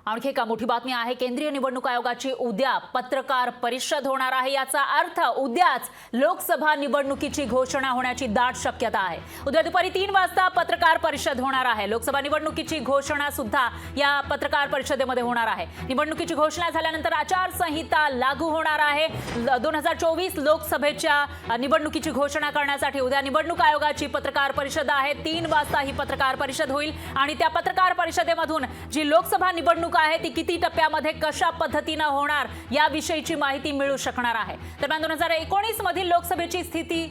आणखी एक मोठी बातमी आहे। केंद्रीय निवडणूक आयोगाची उद्या पत्रकार परिषद होणार आहे। याचा अर्थ उद्याच लोकसभा निवडणुकीची घोषणा होण्याची दाट शक्यता आहे। उद्या दुपारी 3 वाजता पत्रकार परिषद होणार आहे। लोकसभा निवडणुकीची घोषणा सुद्धा या पत्रकार परिषदेमध्ये होणार आहे। निवडणुकीची घोषणा झाल्यानंतर आचारसंहिता लागू होणार आहे। 2024 लोकसभेच्या निवडणुकीची घोषणा करण्यासाठी उद्या निवडणूक आयोगाची पत्रकार परिषद आहे। 3 वाजता ही पत्रकार परिषद होईल आणि त्या पत्रकार परिषदेमधून जी लोकसभा निवडणूक आहे ती किती टप्प्यामध्ये कशा पद्धतीने होणार याविषयीची माहिती मिळू शकणार आहे। दरम्यान 2019 मधील लोकसभेची स्थिती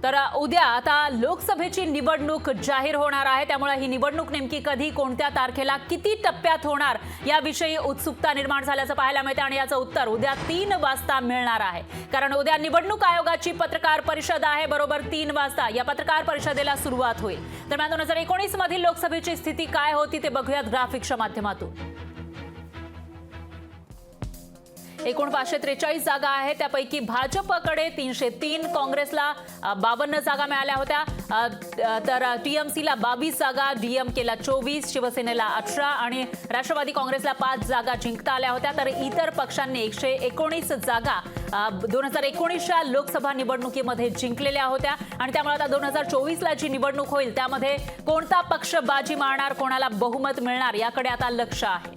तर उद्या आता लोकसभेची निवडणूक जाहीर होणार आहे। त्यामुळे ही निवडणूक नेमकी कधी कोणत्या तारखेला किती टप्प्यात होणार याविषयी उत्सुकता निर्माण झाल्याचं पाहायला मिळते आणि याचं उत्तर उद्या 3 वाजता मिळणार आहे। कारण उद्या निवडणूक आयोगाची पत्रकार परिषद आहे। बरोबर 3 वाजता या पत्रकार परिषदेला सुरुवात होईल। दरम्यान 2019 मधील लोकसभेची स्थिती काय होती ते बघूयात ग्राफिक्सच्या माध्यमातून। एकूण 543 जागा आहेत। त्यापैकी भाजपकडे 303, काँग्रेसला 52 जागा मिळाल्या होत्या, तर टीएमसीला 22 जागा, डीएमकेला 24, शिवसेनेला 18 आणि राष्ट्रवादी काँग्रेसला 5 जागा जिंकता आल्या होत्या। तर इतर पक्षांनी 119 जागा 2019च्या लोकसभा निवडणुकीमध्ये जिंकलेल्या होत्या आणि त्यामुळे आता 2024ला जी निवडणूक होईल त्यामध्ये कोणता पक्ष बाजी मारणार, कोणाला बहुमत मिळणार याकडे आता लक्ष आहे।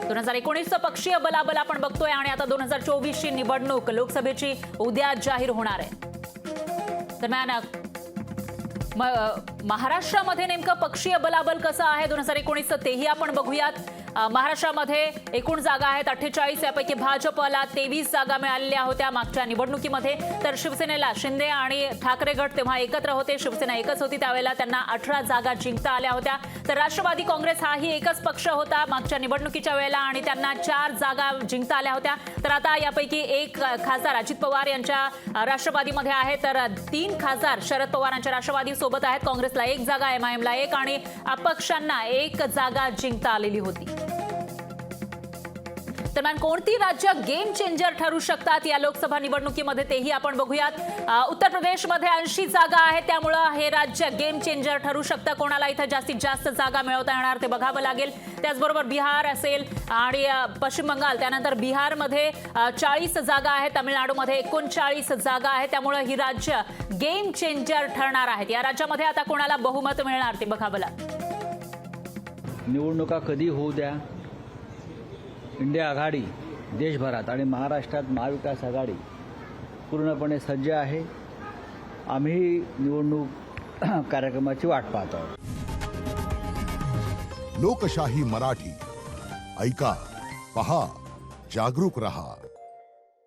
2019चं पक्षीय बलाबल आपण बघतोय आणि आता 2024ची निवडणूक लोकसभेची उद्या जाहीर होणार आहे। दरम्यान महाराष्ट्रामध्ये नेमकं पक्षीय बलाबल कसं आहे 2019चं तेही आपण बघूयात। महाराष्ट्रामध्ये एकूण जागा आहेत 48, यापैकी भाजपला 23 जागा मिळालेल्या होत्या मागच्या निवडणुकीमध्ये, तर शिवसेनेला शिंदे आणि ठाकरे गट तेव्हा एकत्र होते, शिवसेना एकच होती त्यावेळेला त्यांना 18 जागा जिंकता आल्या होत्या। तर राष्ट्रवादी काँग्रेस हाही एकच पक्ष होता मागच्या निवडणुकीच्या वेळेला आणि त्यांना 4 जागा जिंकता आल्या होत्या। तर आता यापैकी एक खासदार अजित पवार यांच्या राष्ट्रवादीमध्ये आहे, तर 3 खासदार शरद पवारांच्या राष्ट्रवादी सोबत आहेत। काँग्रेसला 1 जागा, एमआयएमला 1 आणि अपक्षांना 1 जागा जिंकता आलेली होती। दरम्यान कोणती राज्य गेम चेंजर ठरू शकतात या लोकसभा निवडणुकीमध्ये तेही आपण बघूयात। उत्तर प्रदेशमध्ये 80 जागा आहेत, त्यामुळे हे राज्य गेम चेंजर ठरू शकतं। कोणाला इथे जास्तीत जास्त जागा मिळवता येणार ते बघावं लागेल। त्याचबरोबर बिहार असेल आणि पश्चिम बंगाल, त्यानंतर बिहारमध्ये 40 जागा आहेत, तामिळनाडूमध्ये 39 जागा आहेत, त्यामुळे ही राज्य गेम चेंजर ठरणार आहेत। या राज्यामध्ये आता कोणाला बहुमत मिळणार ते बघावं लागेल। निवडणुका कधी होऊ द्या, इंडिया आघाडी देशभरात आणि महाराष्ट्रात महाविकास आघाडी पूर्णपणे सज्ज आहे। आम्ही निवडणूक कार्यक्रमाची वाट पाहत आहोत। लोकशाही मराठी ऐका, पहा, जागरूक रहा।